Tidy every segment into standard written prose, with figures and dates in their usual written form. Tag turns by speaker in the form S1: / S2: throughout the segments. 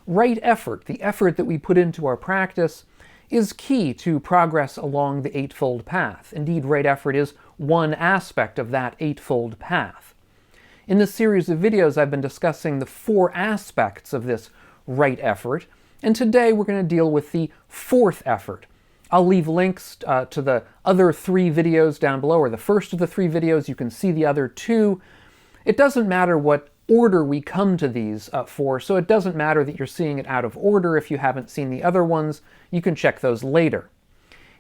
S1: right effort, the effort that we put into our practice, is key to progress along the Eightfold Path. Indeed, right effort is one aspect of that Eightfold Path. In this series of videos, I've been discussing the 4 aspects of this right effort, and today we're going to deal with the 4th effort. I'll leave links to the other 3 videos down below, or the first of the 3 videos. You can see the other 2. It doesn't matter what order we come to these for, so it doesn't matter that you're seeing it out of order if you haven't seen the other ones. You can check those later.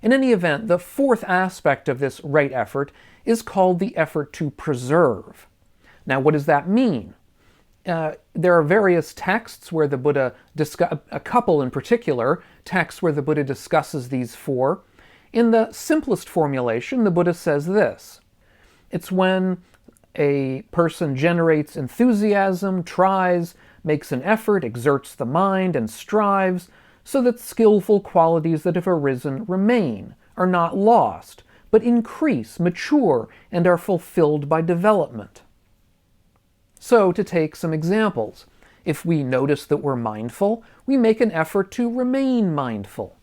S1: In any event, the 4th aspect of this right effort is called the effort to preserve. Now, what does that mean? There are various texts where the Buddha a couple in particular, texts where the Buddha discusses these 4. In the simplest formulation, the Buddha says this: it's when a person generates enthusiasm, tries, makes an effort, exerts the mind, and strives, so that skillful qualities that have arisen remain, are not lost, but increase, mature, and are fulfilled by development. So, to take some examples, if we notice that we're mindful, we make an effort to remain mindful.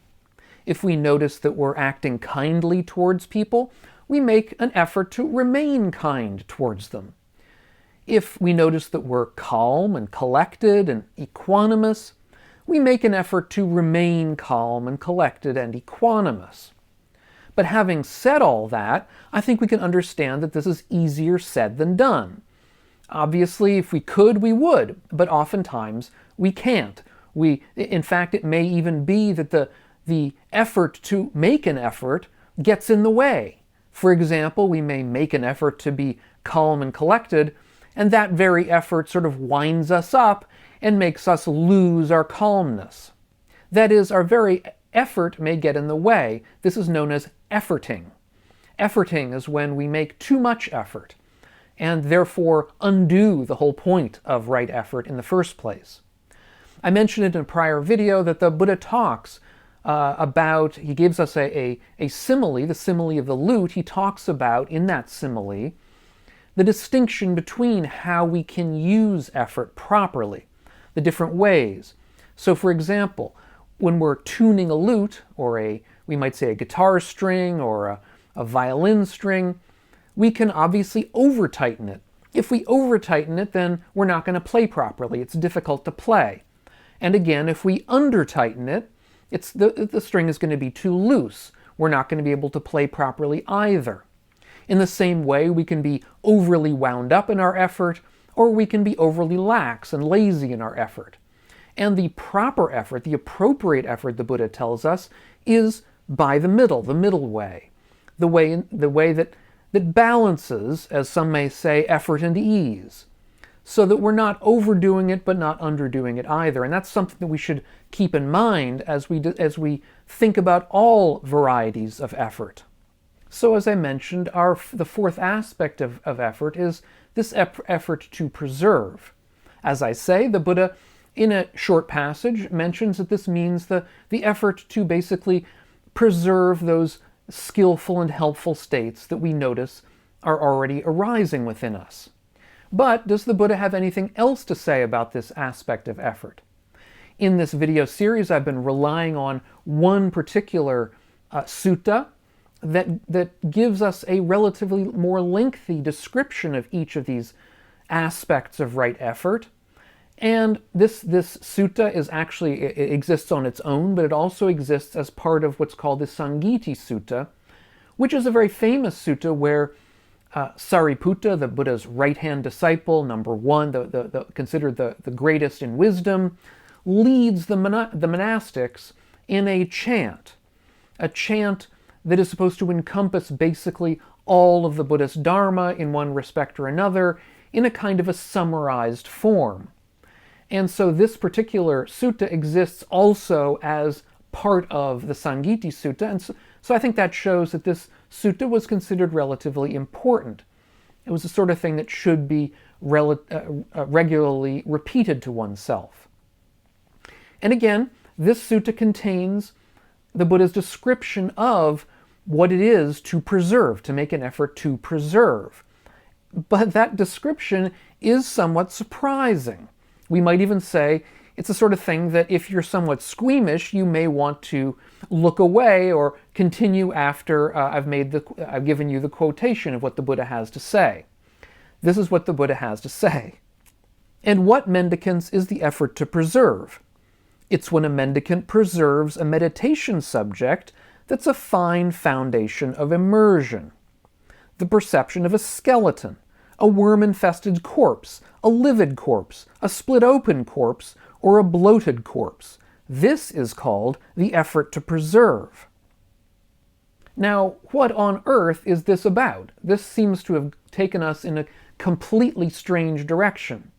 S1: If we notice that we're acting kindly towards people, we make an effort to remain kind towards them. If we notice that we're calm and collected and equanimous, we make an effort to remain calm and collected and equanimous. But having said all that, I think we can understand that this is easier said than done. Obviously, if we could, we would, but oftentimes we can't. In fact, it may even be that the effort to make an effort gets in the way. For example, we may make an effort to be calm and collected, and that very effort sort of winds us up and makes us lose our calmness. That is, our very effort may get in the way. This is known as efforting. Efforting is when we make too much effort, and therefore undo the whole point of right effort in the first place. I mentioned it in a prior video that the Buddha talks he gives us a simile, the simile of the lute. He talks about, in that simile, the distinction between how we can use effort properly, the different ways. So, for example, when we're tuning a lute, or we might say a guitar string or a violin string, we can obviously over-tighten it. If we over-tighten it, then we're not going to play properly. It's difficult to play. And again, if we under-tighten it, the string is going to be too loose. We're not going to be able to play properly either. In the same way, we can be overly wound up in our effort, or we can be overly lax and lazy in our effort. And the proper effort, the appropriate effort, the Buddha tells us, is by the middle way. The way that balances, as some may say, effort and ease, so that we're not overdoing it but not underdoing it either. And that's something that we should keep in mind as we think about all varieties of effort. So as I mentioned, the 4th aspect of effort is this effort to preserve. As I say, the Buddha, in a short passage, mentions that this means the effort to basically preserve those skillful and helpful states that we notice are already arising within us. But does the Buddha have anything else to say about this aspect of effort? In this video series, I've been relying on one particular sutta that gives us a relatively more lengthy description of each of these aspects of right effort. And this sutta it exists on its own, but it also exists as part of what's called the Sangiti Sutta, which is a very famous sutta where Sariputta, the Buddha's right-hand disciple, number 1, considered the greatest in wisdom, leads the monastics in a chant that is supposed to encompass basically all of the Buddhist Dharma in one respect or another in a kind of a summarized form. And so this particular sutta exists also as part of the Sangiti Sutta, and so I think that shows that this sutta was considered relatively important. It was the sort of thing that should be regularly repeated to oneself. And again, this sutta contains the Buddha's description of what it is to preserve, to make an effort to preserve. But that description is somewhat surprising. We might even say It's the sort of thing that if you're somewhat squeamish, you may want to look away or continue after I've given you the quotation of what the Buddha has to say. This is what the Buddha has to say. And what mendicants is the effort to preserve? It's when a mendicant preserves a meditation subject that's a fine foundation of immersion. The perception of a skeleton, a worm-infested corpse, a livid corpse, a split-open corpse, or a bloated corpse. This is called the effort to preserve. Now, what on earth is this about? This seems to have taken us in a completely strange direction.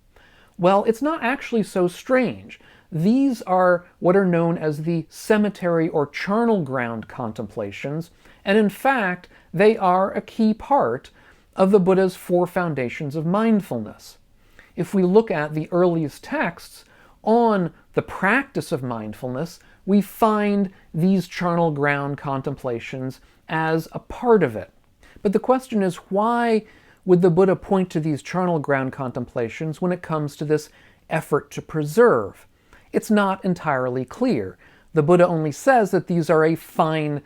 S1: Well, it's not actually so strange. These are what are known as the cemetery or charnel ground contemplations, and in fact, they are a key part of the Buddha's 4 foundations of mindfulness. If we look at the earliest texts on the practice of mindfulness, we find these charnel ground contemplations as a part of it. But the question is, why would the Buddha point to these charnel ground contemplations when it comes to this effort to preserve? It's not entirely clear. The Buddha only says that these are a fine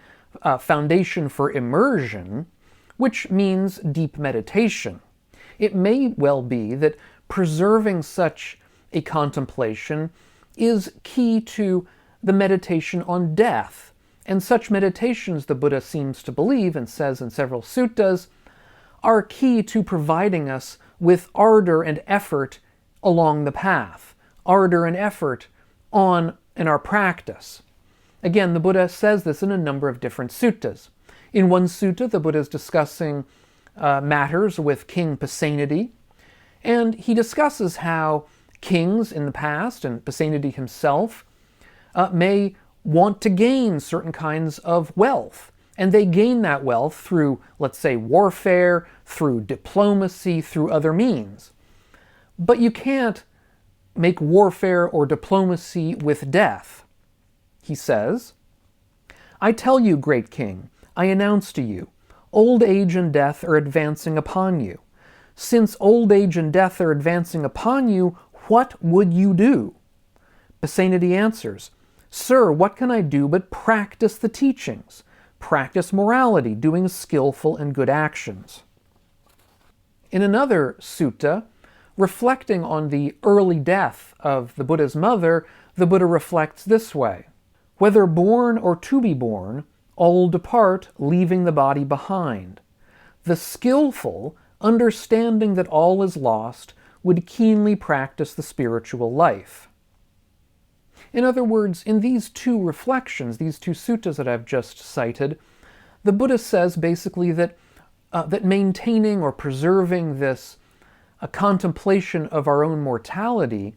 S1: foundation for immersion, which means deep meditation. It may well be that preserving such a contemplation is key to the meditation on death, and such meditations, the Buddha seems to believe and says in several suttas, are key to providing us with ardor and effort along the path, ardor and effort in our practice. Again, the Buddha says this in a number of different suttas. In one sutta, the Buddha is discussing matters with King Pasenadi, and he discusses how kings in the past, and Pasenadi himself, may want to gain certain kinds of wealth. And they gain that wealth through, let's say, warfare, through diplomacy, through other means. But you can't make warfare or diplomacy with death. He says, "I tell you, great king, I announce to you, old age and death are advancing upon you. Since old age and death are advancing upon you, what would you do?" Pasenadi answers, "Sir, what can I do but practice the teachings, practice morality, doing skillful and good actions?" In another sutta, reflecting on the early death of the Buddha's mother, the Buddha reflects this way: "Whether born or to be born, all depart, leaving the body behind. The skillful, understanding that all is lost, would keenly practice the spiritual life." In other words, in these 2 reflections, these 2 suttas that I've just cited, the Buddha says basically that maintaining or preserving this a contemplation of our own mortality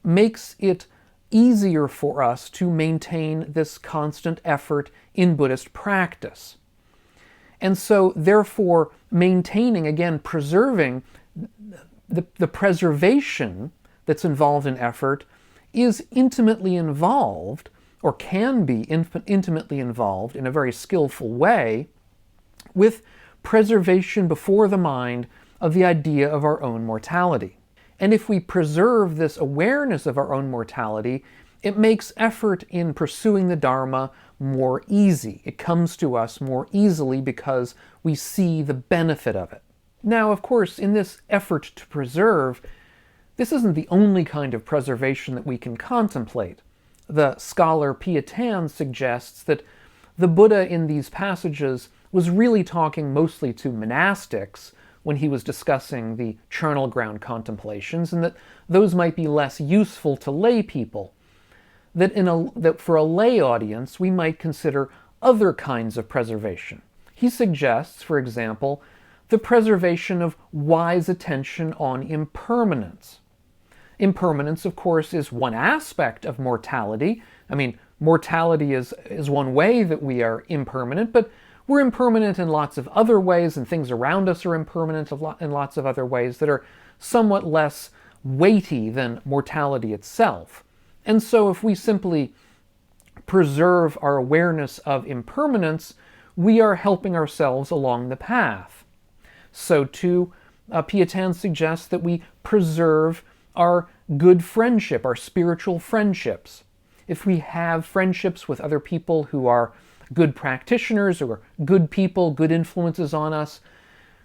S1: makes it easier for us to maintain this constant effort in Buddhist practice. And so, therefore, maintaining, again, preserving the preservation that's involved in effort is intimately involved, or can be intimately involved in a very skillful way, with preservation before the mind of the idea of our own mortality. And if we preserve this awareness of our own mortality, it makes effort in pursuing the Dharma more easy. It comes to us more easily because we see the benefit of it. Now, of course, in this effort to preserve, this isn't the only kind of preservation that we can contemplate. The scholar Piya Tan suggests that the Buddha in these passages was really talking mostly to monastics when he was discussing the charnel ground contemplations, and that those might be less useful to lay people. That for a lay audience, we might consider other kinds of preservation. He suggests, for example, the preservation of wise attention on impermanence. Impermanence, of course, is one aspect of mortality. I mean, mortality is one way that we are impermanent, but we're impermanent in lots of other ways, and things around us are impermanent in lots of other ways that are somewhat less weighty than mortality itself. And so if we simply preserve our awareness of impermanence, we are helping ourselves along the path. So too, Piya Tan suggests that we preserve our good friendship, our spiritual friendships. If we have friendships with other people who are good practitioners or good people, good influences on us,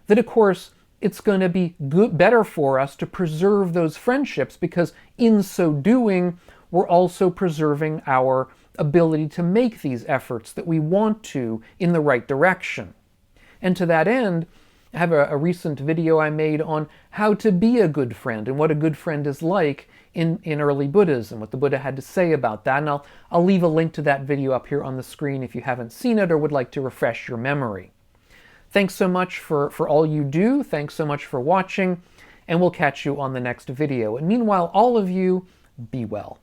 S1: then of course it's going to be better for us to preserve those friendships, because in so doing, we're also preserving our ability to make these efforts that we want to in the right direction. And to that end, I have a recent video I made on how to be a good friend and what a good friend is like in early Buddhism, what the Buddha had to say about that. And I'll leave a link to that video up here on the screen if you haven't seen it or would like to refresh your memory. Thanks so much for all you do. Thanks so much for watching, and we'll catch you on the next video. And meanwhile, all of you, be well.